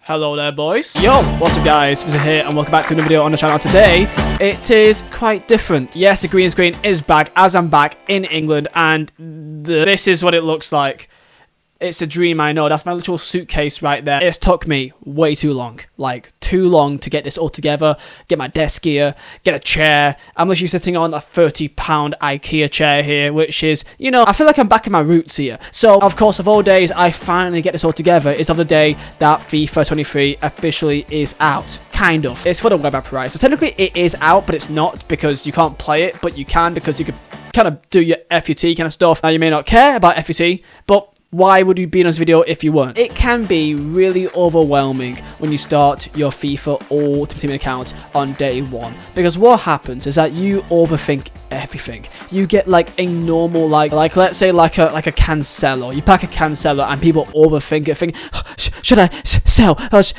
Hello there, boys. Yo, what's up, guys? Vizeh here, and welcome back to another video on the channel. Today, it is quite different. Yes, the green screen is back, as I'm back in England, and this is what it looks like. It's a dream, I know. That's my literal suitcase right there. It's took me way too long. Like, too long to get this all together. Get my desk here. Get a chair. I'm literally sitting on a £30 IKEA chair here, which is, you know, I feel like I'm back in my roots here. So, of course, of all days, I finally get this all together. It's of the day that FIFA 23 officially is out. Kind of. It's for the web app, right? So, technically, it is out, but it's not because you can't play it, but you can because you could kind of do your FUT kind of stuff. Now, you may not care about FUT, but why would you be in this video if you weren't? It can be really overwhelming when you start your FIFA Ultimate Team account on day one, because what happens is that you overthink everything. You get like a normal like let's say like a Cancelo. You pack a Cancelo and people overthink it, think, should I sell?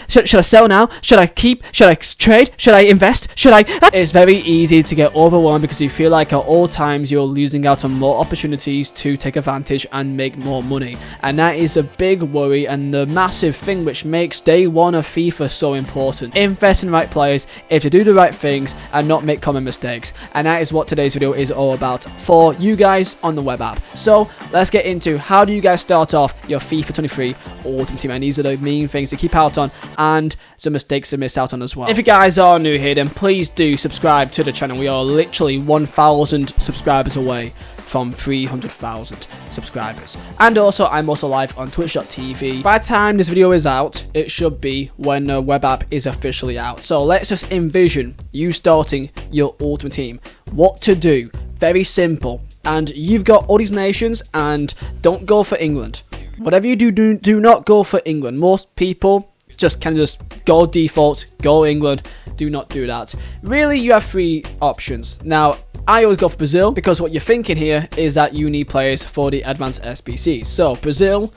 Should I sell now? Should I keep? Should I trade? Should I invest? Should I? It's very easy to get overwhelmed because you feel like at all times you're losing out on more opportunities to take advantage and make more money. And that is a big worry and the massive thing which makes day one of FIFA so important. Invest in the right players, if to do the right things and not make common mistakes. And that is what today's video is all about for you guys on the web app. So let's get into how do you guys start off your FIFA 23 Ultimate Team. And these are the main things to keep out on and some mistakes to miss out on as well. If you guys are new here, then please do subscribe to the channel. We are literally 1,000 subscribers away from 300,000 subscribers. And also, I'm also live on twitch.tv. By the time this video is out, it should be when the web app is officially out. So let's just envision you starting your Ultimate Team. What to do? Very simple. And you've got all these nations, and don't go for England. Whatever you do not go for England. Most people just kind of just go default, go England. Do not do that. Really, you have three options. Now, I always go for Brazil because what you're thinking here is that you need players for the advanced SBCs. So Brazil,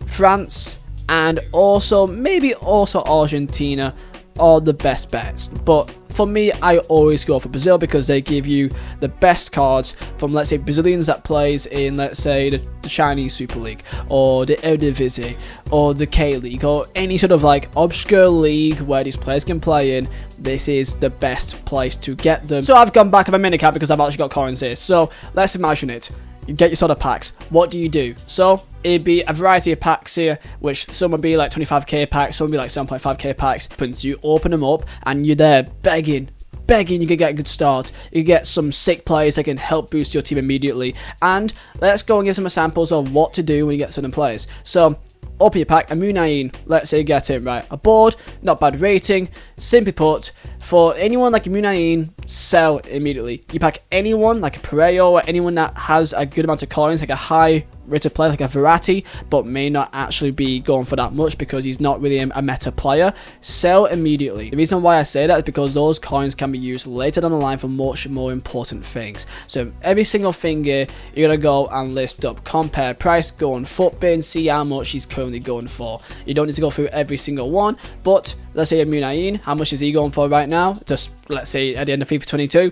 France, and also maybe also Argentina are the best bets. But for me, I always go for Brazil because they give you the best cards from, let's say, Brazilians that plays in, let's say, the Chinese Super League or the Vizeh or the K-League or any sort of like obscure league where these players can play in. This is the best place to get them. So I've gone back on my mini cap because I've actually got coins here. So let's imagine it. You get your sort of packs. What do you do? So it'd be a variety of packs here, which some would be like 25k packs, some would be like 7.5k packs. You open them up and you're there begging you can get a good start. You get some sick players that can help boost your team immediately. And let's go and give some examples of what to do when you get certain players. So open your pack, a Munayin, let's say you get it right. A board, not bad rating. Simply put, for anyone like a Munayin, sell immediately. You pack anyone like a Pereiro or anyone that has a good amount of coins, like a high rated player like a Verratti, but may not actually be going for that much because he's not really a meta player. Sell immediately. The reason why I say that is because those coins can be used later down the line for much more important things. So every single thing here, you're gonna go and list up, compare price, go on Footbin, see how much he's currently going for. You don't need to go through every single one, but let's say a Munayin, how much is he going for right now? Just let's say at the end of FIFA 22,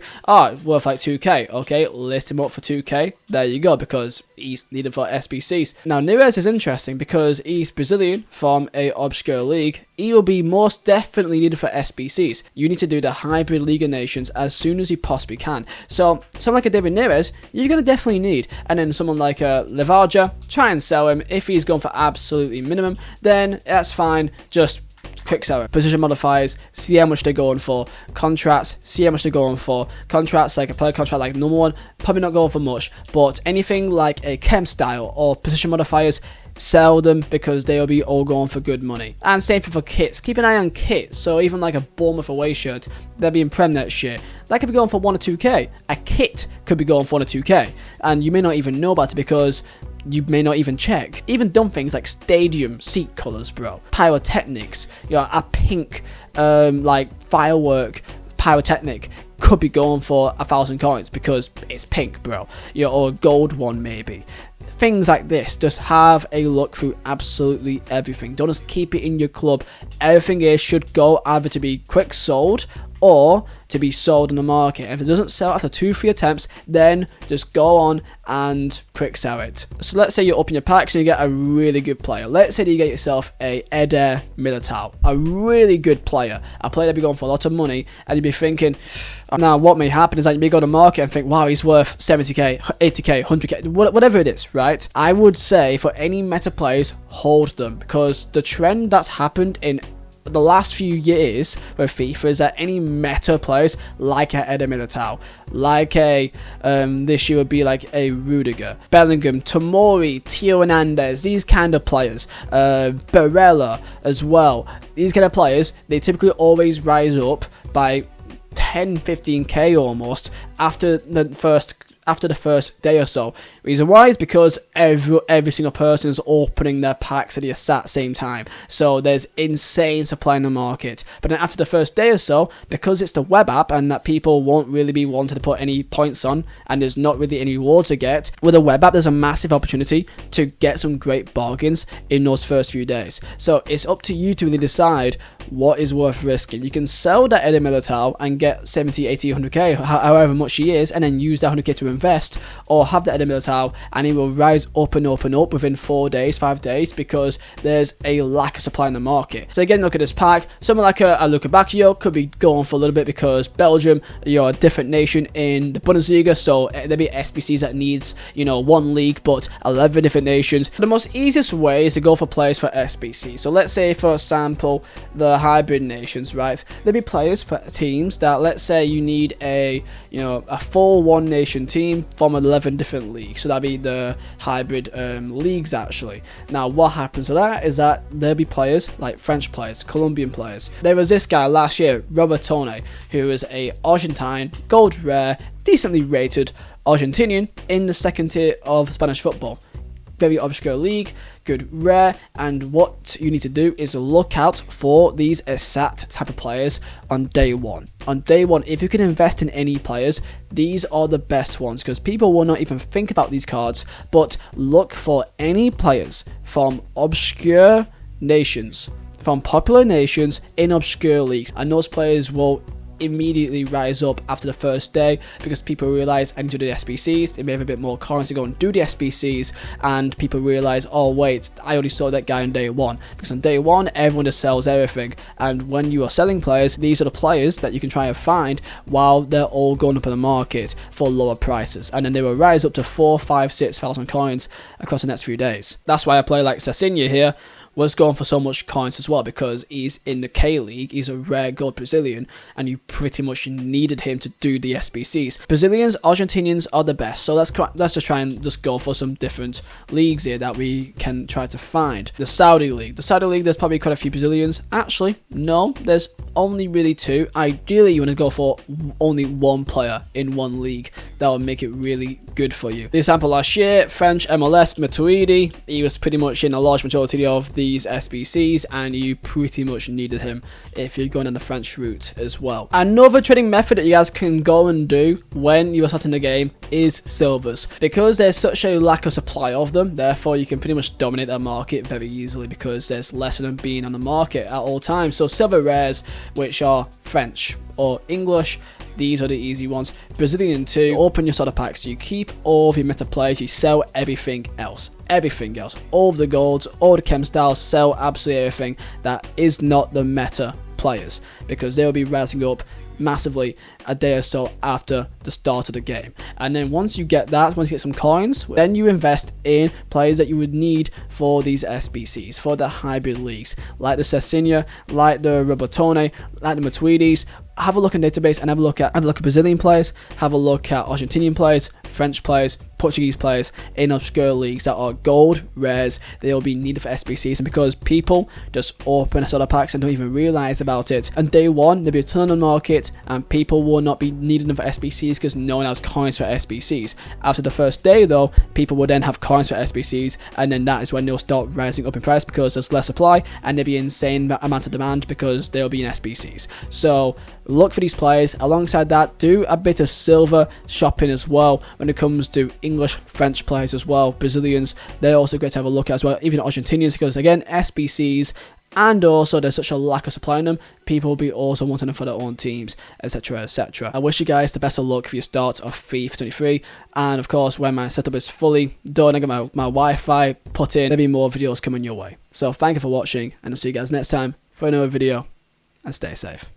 worth like 2k. Okay, list him up for 2k. There you go, because he's needed for SBCs. Now Neres is interesting because he's Brazilian from a obscure league. He will be most definitely needed for SBCs. You need to do the hybrid League of Nations as soon as you possibly can. So someone like a David Neres, you're gonna definitely need. And then someone like a Levarja, try and sell him. If he's going for absolutely minimum, then that's fine. Just quick seller. Position modifiers, see how much they're going for. Contracts, see how much they're going for. Contracts, like a player contract like number one, probably not going for much. But anything like a chem style or position modifiers, sell them because they'll be all going for good money. And same thing for kits. Keep an eye on kits. So even like a Bournemouth away shirt, they'll be in Prem next year. That could be going for 1 or 2k. A kit could be going for 1 or 2k. And you may not even know about it because you may not even check. Even dumb things like stadium seat colors, bro. Pyrotechnics, you know, a pink like firework pyrotechnic could be going for 1,000 coins because it's pink, bro. You know, or a gold one maybe. Things like this, just have a look through absolutely everything. Don't just keep it in your club. Everything here should go either to be quick sold or to be sold on the market. And if it doesn't sell after 2-3 attempts, then just go on and quick sell it. So let's say you open your packs and you get a really good player. Let's say that you get yourself a Eder Militao, a really good player, a player that'd be going for a lot of money, and you'd be thinking, now what may happen is that you may go to the market and think, wow, he's worth 70k, 80k, 100k, whatever it is, right? I would say for any meta players, hold them, because the trend that's happened in the last few years with FIFA is that any meta players like a Eder Militao, like a this year would be like a Rudiger, Bellingham, Tomori, Theo Hernandez, these kind of players, Barella as well, these kind of players, they typically always rise up by 10-15k almost after the first day or so. Reason why is because every single person is opening their packs at the exact same time, so there's insane supply in the market. But then after the first day or so, because it's the web app and that people won't really be wanting to put any points on and there's not really any rewards to get, with a web app there's a massive opportunity to get some great bargains in those first few days. So it's up to you to really decide what is worth risking. You can sell that Eder Militao and get 70, 80, 100k, however much he is, and then use that 100k to invest, or have the Eder Militao and it will rise up and up and up within 4 days, 5 days, because there's a lack of supply in the market. So again, look at this pack. Someone like a Luka Bacchio could be going for a little bit because Belgium, you're a different nation in the Bundesliga, so there'll be SBCs that needs, one league but 11 different nations. The most easiest way is to go for players for SBC. So let's say, for example, the hybrid nations, right? There'll be players for teams that, let's say you need a full one nation team from 11 different leagues. So that'd be the hybrid leagues actually. Now what happens to that is that there'll be players like French players, Colombian players. There was this guy last year, Robertone, who is a Argentine, gold rare, decently rated Argentinian in the second tier of Spanish football. Very obscure league, good rare, and what you need to do is look out for these exact type of players on day one. On day one, if you can invest in any players, these are the best ones, because people will not even think about these cards, but look for any players from obscure nations, from popular nations in obscure leagues, and those players will immediately rise up after the first day, because people realize I need to do the SBCs. They may have a bit more coins to go and do the SBCs, and people realize, oh wait, I already saw that guy on day one, because on day one everyone just sells everything, and when you are selling players, these are the players that you can try and find while they're all going up in the market for lower prices, and then they will rise up to 4, 5, 6,000 coins across the next few days. That's why a player like Cezinha here was going for so much coins as well, because he's in the K League, he's a rare gold Brazilian, and you pretty much needed him to do the SBCs. Brazilians, Argentinians are the best, so let's just try and just go for some different leagues here that we can try to find. The Saudi League, there's probably quite a few Brazilians. Actually, no, there's only really 2. Ideally, you want to go for only 1 player in 1 league. That will make it really good for you. The example last year, French MLS, Matuidi, he was pretty much in a large majority of these SBCs, and you pretty much needed him if you're going on the French route as well. Another trading method that you guys can go and do when you are starting the game is silvers, because there's such a lack of supply of them. Therefore, you can pretty much dominate the market very easily, because there's less of them being on the market at all times. So silver rares, which are French or English, these are the easy ones. Brazilian too. Open your starter packs, you keep all of your meta players, you sell everything else. All of the golds, all the chem styles, sell absolutely everything that is not the meta players, because they will be rising up massively a day or so after the start of the game. And then once you get some coins, then you invest in players that you would need for these SBCs, for the hybrid leagues, like the Cezinha, like the Robertone, like the Matuidis. Have a look in database and have a look at Brazilian players, have a look at Argentinian players, French players, Portuguese players in obscure leagues that are gold rares. They will be needed for SBCs, and because people just open a starter packs and don't even realize about it, on day one there'll be a ton on the market and people will not be needing them for SBCs because no one has coins for SBCs. After the first day though, people will then have coins for SBCs, and then that is when they'll start rising up in price, because there's less supply and there'll be insane amount of demand because they'll be in SBCs. So look for these players. Alongside that, do a bit of silver shopping as well when it comes to English, French players as well. Brazilians, they're also great to have a look at as well, even Argentinians, because again, SBCs and also there's such a lack of supplying them, people will be also wanting them for their own teams, etc, etc. I wish you guys the best of luck for your start of FIFA 23, and of course when my setup is fully done, I get my Wi-Fi put in, there'll be more videos coming your way. So thank you for watching, and I'll see you guys next time for another video, and stay safe.